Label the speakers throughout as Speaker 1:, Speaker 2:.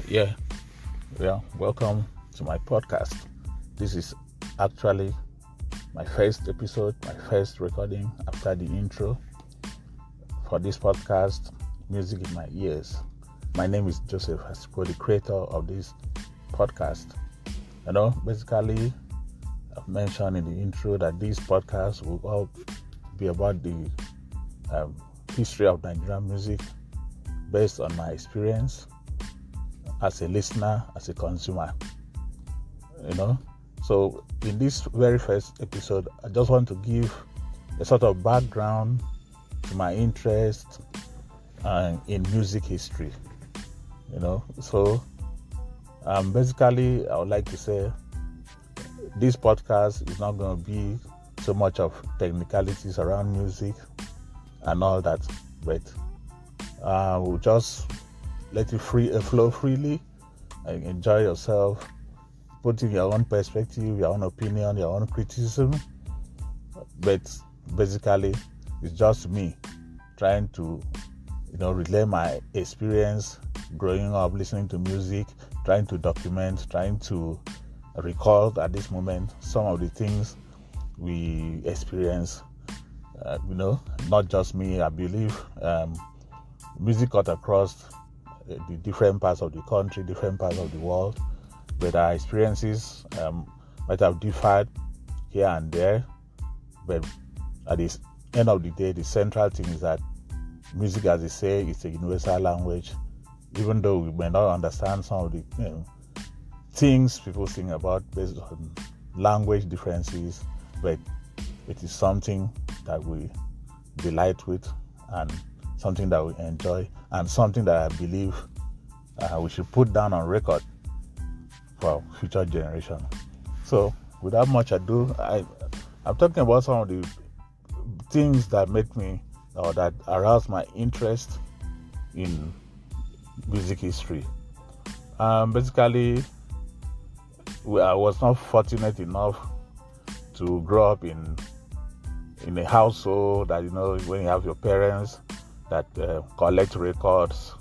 Speaker 1: Yeah, welcome to my podcast. This is actually my first episode, my first recording after the intro for this podcast, Music in My Ears. My name is Joseph Hasiko, the creator of this podcast. Basically, I've mentioned in the intro that this podcast will all be about the history of Nigerian music based on my experience as a listener, as a consumer. So in this very first episode, I just want to give a sort of background to my interest in music history. So basically, I would like to say this podcast is not going to be so much of technicalities around music and all that, but we'll just let it flow freely and enjoy yourself, putting your own perspective, your own opinion, your own criticism. But basically, it's just me trying to, relay my experience growing up, listening to music, trying to document, trying to recall at this moment some of the things we experience. Not just me, I believe music cut across the different parts of the country, different parts of the world, but our experiences might have differed here and there. But at the end of the day, the central thing is that music, as they say, is a universal language. Even though we may not understand some of the things people sing about based on language differences, but it is something that we delight with and something that we enjoy, and something that I believe we should put down on record for future generations. So, without much ado, I'm talking about some of the things that make me, or that aroused my interest in music history. Basically, I was not fortunate enough to grow up in a household that, when you have your parents that collect records,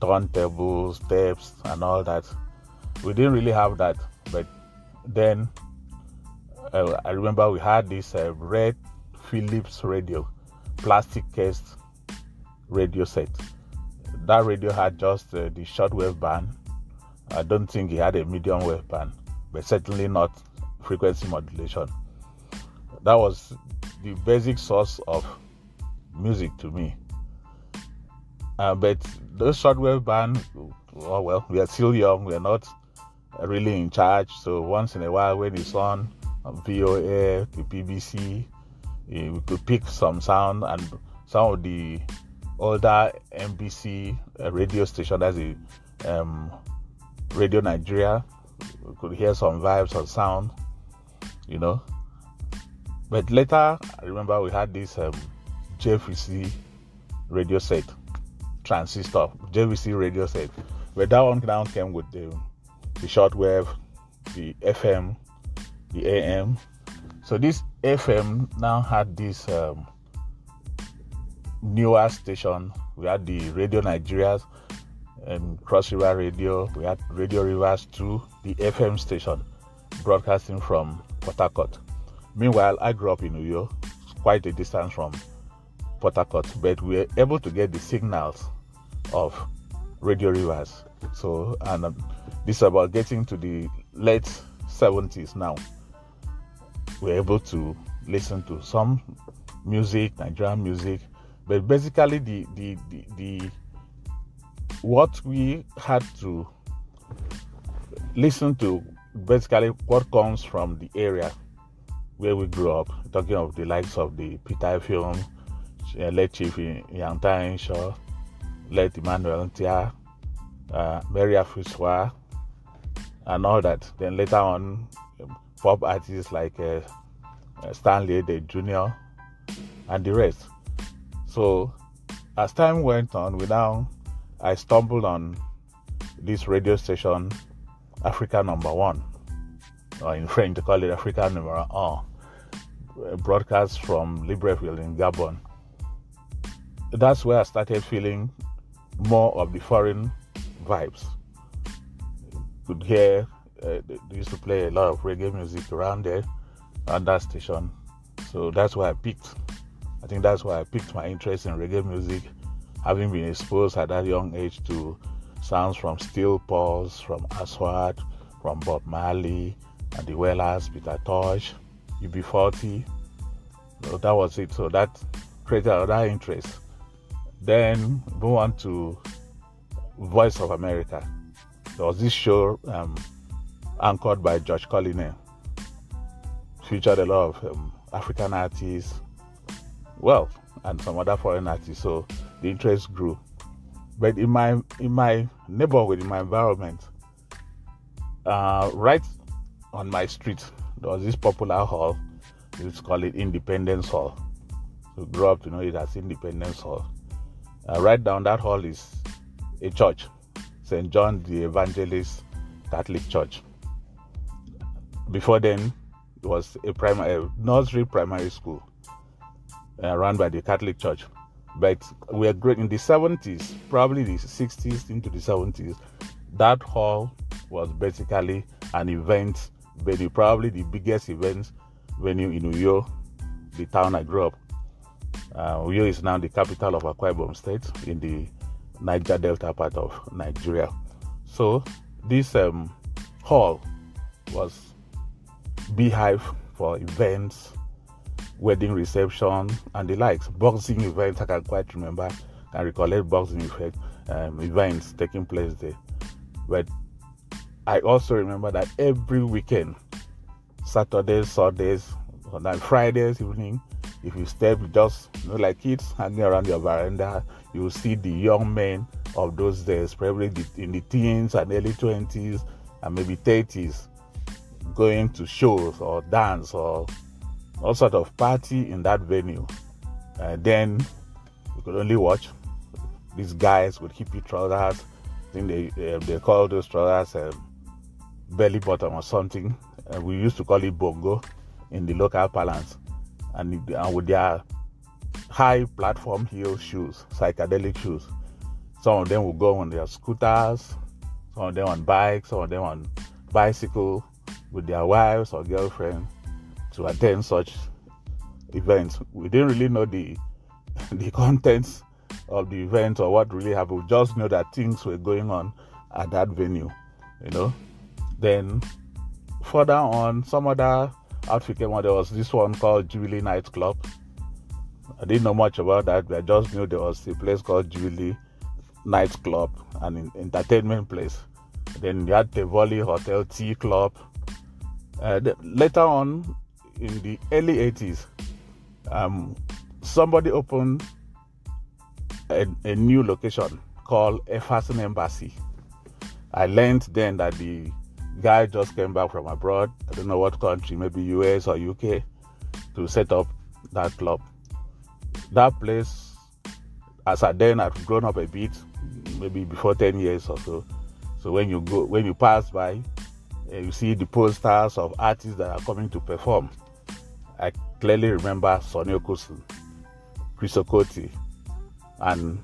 Speaker 1: turntables, tapes, and all that. We didn't really have that, but then I remember we had this red Philips radio, plastic case radio set. That radio had just the shortwave band. I don't think it had a medium wave band, but certainly not frequency modulation. That was the basic source of music to me. But those shortwave band, we are still young, we are not really in charge. So once in a while, when it's on VOA, the BBC, we could pick some sound, and some of the older NBC radio station, that's the Radio Nigeria, we could hear some vibes or sound, But later, I remember we had this JVC radio set, transistor JVC radio set, but that one now came with the shortwave, the FM, the AM. So this FM now had this newer station. We had the Radio Nigeria's and Cross River Radio. We had Radio Rivers 2, the FM station, broadcasting from Port Harcourt. Meanwhile, I grew up in Uyo, quite a distance from Port Harcourt, but we were able to get the signals of Radio Rivers. So, and this is about getting to the late 70s now. We're able to listen to some music, Nigerian music, but basically the what we had to listen to, basically what comes from the area where we grew up, talking of the likes of the Peter Film, late Chief Yanta Shaw, late Emmanuel Ntia, Mary Afuswa, and all that. Then later on, pop artists like Stanley the Jr. and the rest. So as time went on, I stumbled on this radio station, Africa Number 1, or in French they call it Africa Number 1, broadcast from Libreville in Gabon. That's where I started feeling more of the foreign vibes. You could hear, they used to play a lot of reggae music around there, on that station. So that's why I picked my interest in reggae music, having been exposed at that young age to sounds from Steel Pulse, from Aswad, from Bob Marley, and the Wellers, Peter Tosh, UB40. So that was it. So that created another interest. Then move on to Voice of America. There was this show anchored by George Collinet. Featured a lot of African artists, and some other foreign artists. So the interest grew. But in my neighborhood, in my environment, right on my street, there was this popular hall. We used to call it Independence Hall. So grew up to know it as Independence Hall. Right down that hall is a church, St. John the Evangelist Catholic Church. Before then, it was a nursery primary school run by the Catholic Church. But we are great in the 70s, probably the 60s into the 70s. That hall was basically an event venue, probably the biggest event venue in Uyo, the town I grew up. Uyo is now the capital of Akwa Ibom State in the Niger Delta part of Nigeria. So this hall was beehive for events, wedding reception, and the likes. Boxing events, I can quite remember, can recollect boxing events taking place there. But I also remember that every weekend, Saturdays, Sundays, on Fridays evening, if you step just like kids hanging around your veranda, you will see the young men of those days, probably in the teens and early 20s and maybe 30s, going to shows or dance or all sort of party in that venue. Then you could only watch. These guys with hippie trousers. I think they call those trousers belly bottom or something. We used to call it bongo in the local parlance. And with their high platform heel shoes, psychedelic shoes. Some of them will go on their scooters, some of them on bikes, some of them on bicycle with their wives or girlfriends to attend such events. We didn't really know the contents of the event or what really happened. We just know that things were going on at that venue, Then further on, some other outfit came on. There was this one called Jubilee Nightclub. I didn't know much about that, but I just knew there was a place called Jubilee Nightclub, an entertainment place. Then you had the Volley Hotel Tea Club. Later on, in the early 80s, somebody opened a new location called Effason Embassy. I learned then that the guy just came back from abroad, I don't know what country, maybe US or UK, to set up that club. That place, as I then had grown up a bit, maybe before 10 years or so. So when you pass by, you see the posters of artists that are coming to perform. I clearly remember Sonny Okosun, Chris Okoti, and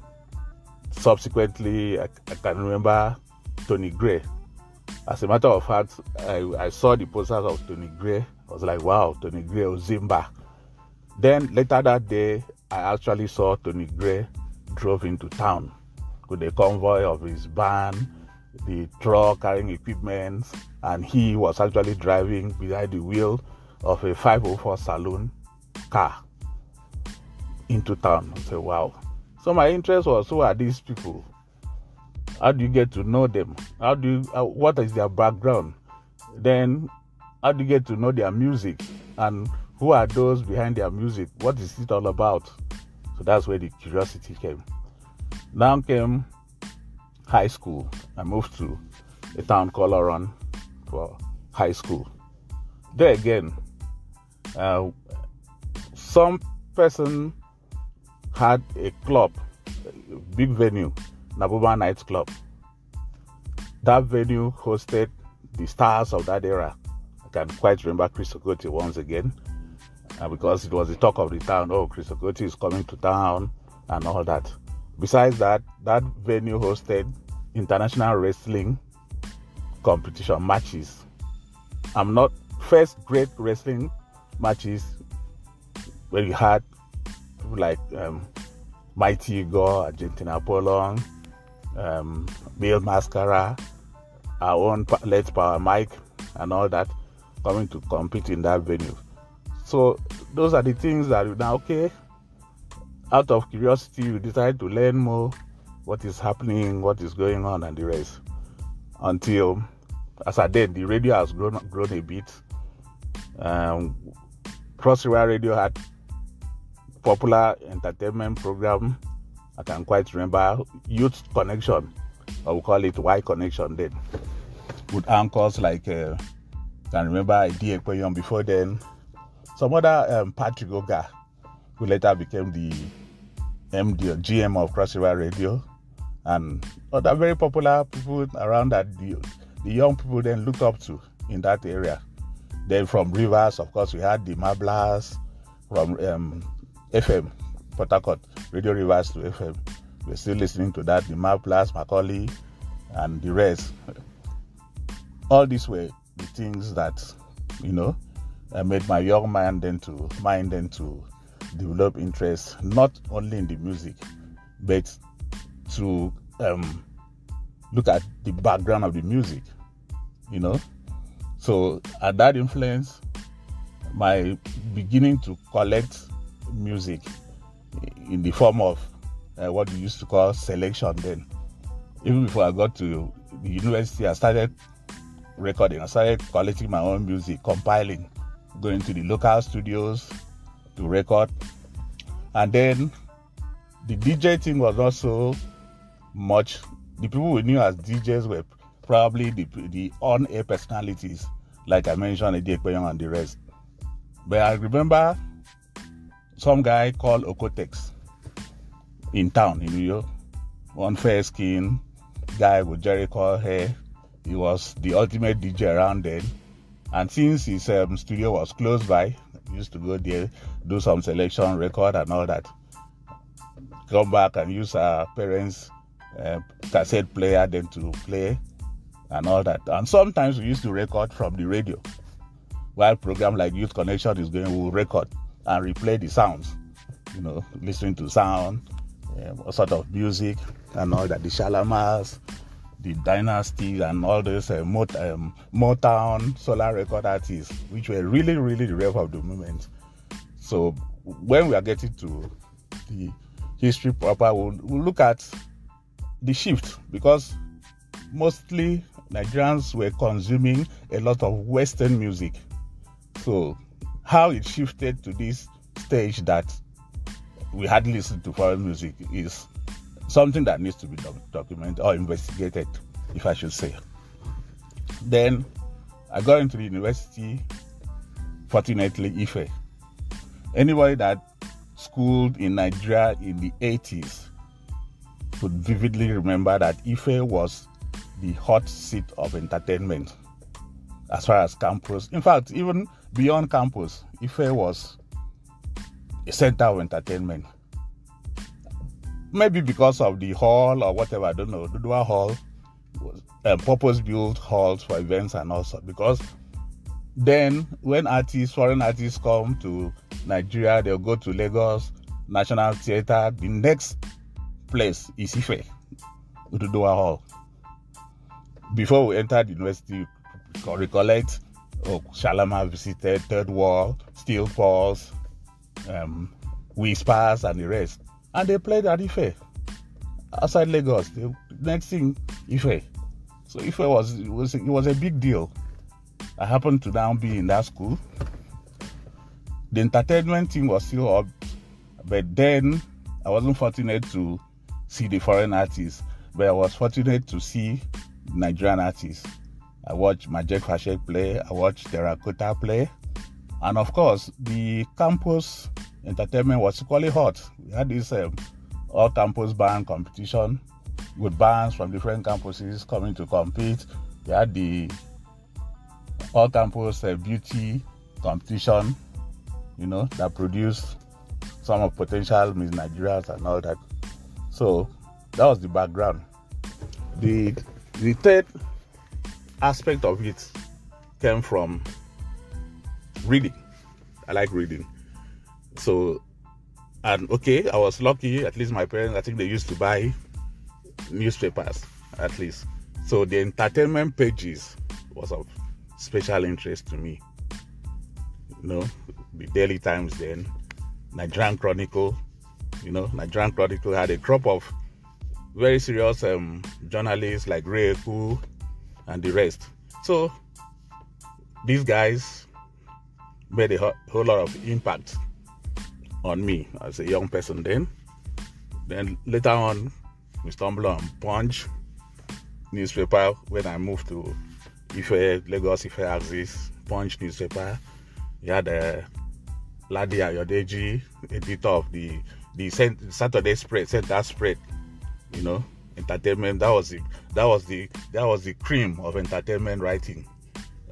Speaker 1: subsequently I can remember Tony Gray. As a matter of fact, I saw the posters of Tony Gray. I was like, wow, Tony Gray, Ozimba. Then later that day, I actually saw Tony Gray drove into town with a convoy of his band, the truck carrying equipment, and he was actually driving behind the wheel of a 504 saloon car into town. I said, wow. So my interest was, who are these people? How do you get to know them? What is their background? Then how do you get to know their music? And who are those behind their music? What is it all about? So that's where the curiosity came. Now came high school. I moved to a town called Oron for high school. There again, some person had a club, a big venue, Nabuba Night Club. That venue hosted the stars of that era. I can quite remember Chris Okoti once again, because it was the talk of the town. Oh, Chris Okoti is coming to town and all that. Besides that, that venue hosted international wrestling competition matches. I'm not first great wrestling matches where you had people like Mighty Igor, Argentina Apollon, Bill Mascara, our own Let's Power Mike, and all that coming to compete in that venue. So those are the things that you now, okay, out of curiosity, we decide to learn more what is happening, what is going on, and the rest. Until, as I did, the radio has grown a bit. Cross River Radio had popular entertainment program. I can quite remember Youth Connection, or we call it Y Connection then, with anchors like can remember Idi Ekpeyon before then. Some other Patrick Oga, who later became the MD or GM of Cross River Radio, and other very popular people around that the young people then looked up to in that area. Then from Rivers, of course, we had the Mablas. From FM, Port Harcourt, Radio Rivers to FM. We're still listening to that, the Mablas, Macaulay, and the rest. All these were the things that, made my young mind then to develop interest, not only in the music, but to look at the background of the music, So at that influence, my beginning to collect music in the form of what we used to call selection then. Even before I got to the university, I started recording. I started collecting my own music, compiling, going to the local studios to record. And then the DJ thing was not so much. The people we knew as DJs were probably the on-air personalities, like I mentioned, Idi Ekpeyon and the rest. But I remember some guy called Okotex in town in New York, one fair skin guy with Jericho hair. He was the ultimate DJ around then. And since his studio was close by, he used to go there, do some selection, record and all that. Come back and use our parents' cassette player then to play and all that. And sometimes we used to record from the radio. While program like Youth Connection is going, we'll record and replay the sounds, listening to sound, what sort of music and all that, the Shalamars, the Dynasty and all those Motown, Solar record artists, which were really, really the rev of the moment. So when we are getting to the history proper, we'll look at the shift, because mostly Nigerians were consuming a lot of Western music. So how it shifted to this stage that we hardly listen to foreign music is something that needs to be documented or investigated, if I should say. Then I got into the university, fortunately, Ife. Anybody that schooled in Nigeria in the 80s could vividly remember that Ife was the hot seat of entertainment as far as campus. In fact, even beyond campus, Ife was a center of entertainment. Maybe because of the hall or whatever, I don't know. Dudua Hall was purpose-built halls for events and also because then when foreign artists come to Nigeria, they'll go to Lagos National Theatre. The next place is Ife, Dudua Hall. Before we entered university, recollect, Shalama visited Third Wall, Steel Pulse, Whispers and the rest. And they played at Ife. Outside Lagos, the next thing, Ife. So Ife was a big deal. I happened to now be in that school. The entertainment thing was still up, but then I wasn't fortunate to see the foreign artists, but I was fortunate to see Nigerian artists. I watched Majek Fashek play, I watched Terracotta play, and of course, the campus entertainment was equally hot. We had this all-campus band competition with bands from different campuses coming to compete. We had the all-campus beauty competition, that produced some of potential Miss Nigerians and all that. So that was the background. The third aspect of it came from reading. I like reading. So, and okay, I was lucky. At least my parents, I think they used to buy newspapers, at least. So the entertainment pages was of special interest to me. The Daily Times then, Nigerian Chronicle. Nigerian Chronicle had a crop of very serious journalists like Ray Eku and the rest. So these guys made a whole lot of impact on me as a young person then. Then later on, we stumbled on Punch newspaper when I moved to Lagos Ife axis. Punch newspaper. You had Ladi Ayodeji, editor of the Saturday spread, center spread. Entertainment. That was the cream of entertainment writing.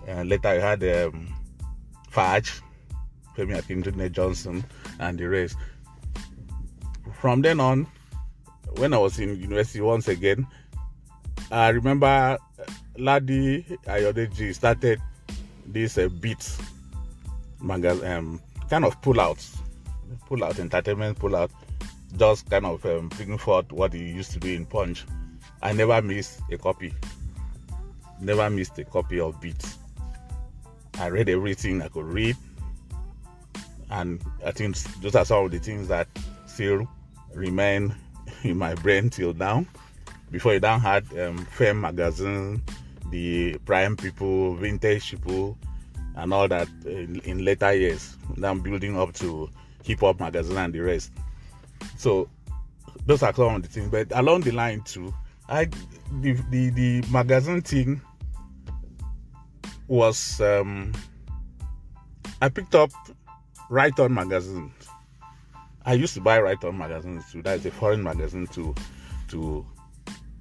Speaker 1: And later you had Faj, Femi Akintunde Johnson, and the rest. From then on, when I was in university once again, I remember Ladi Ayodeji started this Beats magazine, kind of entertainment pull out, just kind of bringing forth what he used to do in Punch. I never missed a copy of Beats. I read everything I could read, and I think those are some of the things that still remain in my brain till now. Before you down had Fame magazine, the Prime People, Vintage People, and all that in later years. Then building up to Hip Hop magazine and the rest. So those are some of the things. But along the line too, the magazine thing was I picked up Right On magazine. I used to buy Right On magazines too. That is a foreign magazine to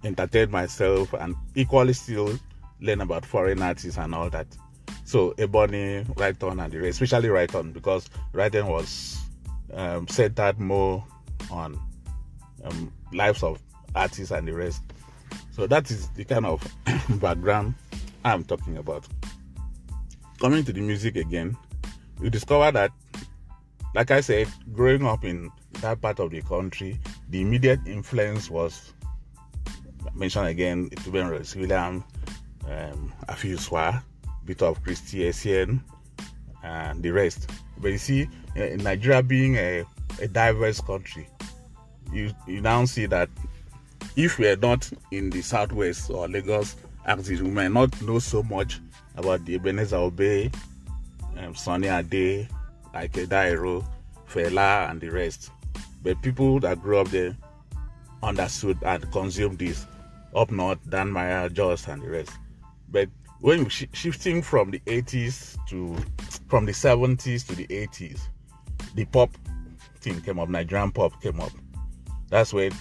Speaker 1: entertain myself and equally still learn about foreign artists and all that. So Ebony, Right On, and the rest, especially Right On, because Right On was centered more on lives of artists and the rest. So that is the kind of background I'm talking about. Coming to the music again, you discover that, like I said, growing up in that part of the country, the immediate influence was, mentioned again, Ituben Royce William, Afiswa, bit of Christy Essien, and the rest. But you see, in Nigeria being a diverse country, you now see that if we are not in the southwest or Lagos axis, we might not know so much about the Ebenezer Obey, Sonny Ade, Ike Dairo, Fela, and the rest. But people that grew up there understood and consumed this. Up north, Dan Meyer, Jos, and the rest. But when we shifting from the 70s to the 80s, the pop thing came up. Nigerian pop came up. That's when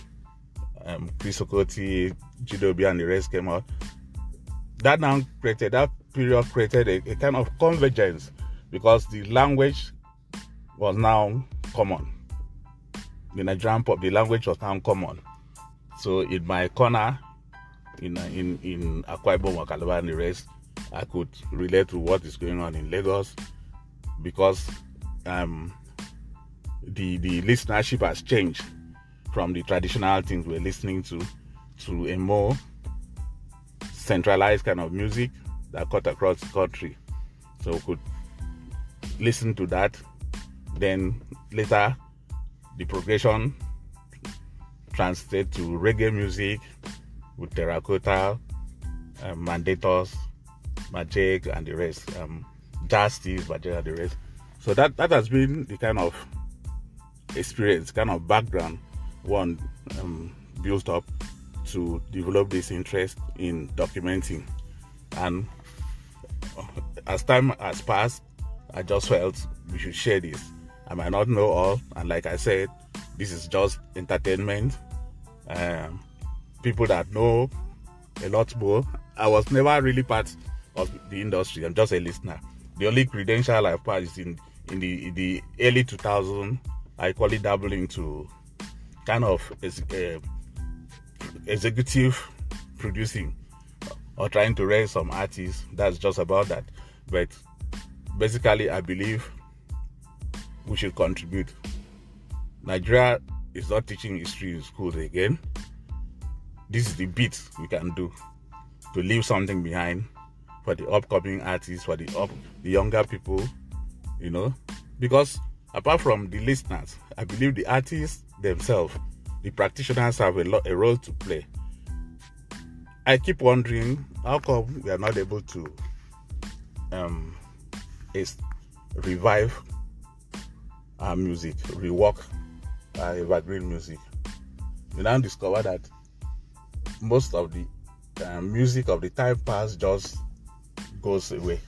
Speaker 1: Chris Okoti, Chidobe, and the rest came out. That period created a kind of convergence because the language was now common. The Nigerian pop, the language was now common. So in my corner, in Akwa Ibom or Calabar and the rest, I could relate to what is going on in Lagos because the listenership has changed from the traditional things we're listening to a more centralized kind of music that cut across the country. So we could listen to that. Then later, the progression translated to reggae music with Terracotta, Mandatos, Magic, and the rest. Jazz Steez, Magic, and the rest. So that has been the kind of experience, kind of background one built up to develop this interest in documenting. And as time has passed, I just felt we should share this. I might not know all, and like I said, this is just entertainment. People that know a lot more. I was never really part of the industry. I'm just a listener. The only credential I've passed is in the early 2000s. I call it dabbling into kind of executive producing or trying to raise some artists. That's just about that. But basically, I believe we should contribute. Nigeria is not teaching history in schools again. This is the bit we can do to leave something behind for the upcoming artists, for the younger people, because apart from the listeners, I believe the artists themselves, the practitioners, have a role to play. I keep wondering how come we are not able to revive our music, rework our evergreen music. We now discover that most of the music of the time past just goes away.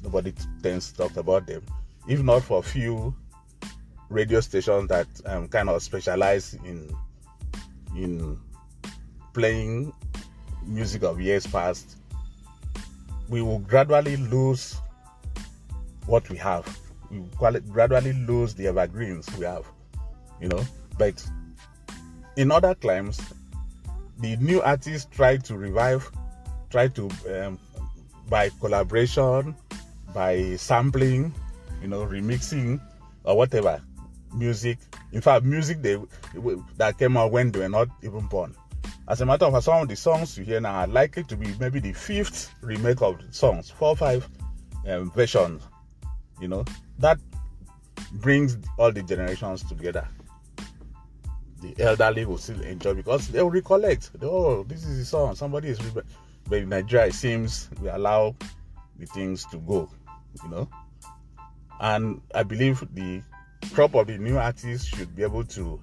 Speaker 1: Nobody tends to talk about them, if not for a few radio stations that kind of specialize in playing music of years past. We will gradually lose what we have. We will gradually lose the evergreens we have, But in other climes, the new artists try to by collaboration, by sampling, remixing or whatever music. In fact, music that came out when they were not even born. As a matter of fact, some of the songs you hear now are likely to be maybe the 5th remake of the songs, 4 or 5 versions. That brings all the generations together. The elderly will still enjoy because they will recollect. This is the song. Somebody is. But in Nigeria, it seems we allow the things to go, And I believe the crop of the new artists should be able to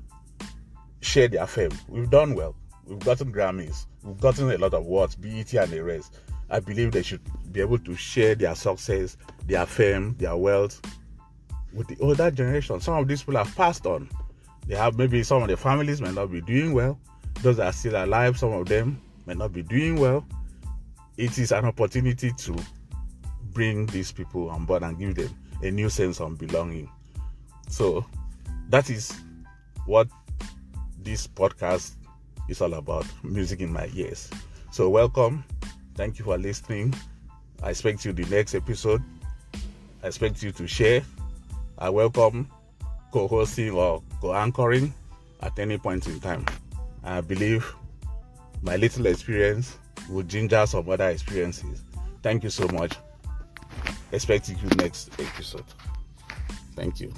Speaker 1: share their fame. We've done well. We've gotten Grammys. We've gotten a lot of awards, BET and the rest. I believe they should be able to share their success, their fame, their wealth with the older generation. Some of these people have passed on. They have maybe some of their families may not be doing well. Those that are still alive, some of them may not be doing well. It is an opportunity to bring these people on board and give them a new sense of belonging. So that is what this podcast is all about, music in my ears. So welcome. Thank you for listening. I expect you the next episode. I expect you to share. I welcome co-hosting or co-anchoring at any point in time. I believe my little experience will ginger some other experiences. Thank you so much. Expect you next episode. Thank you.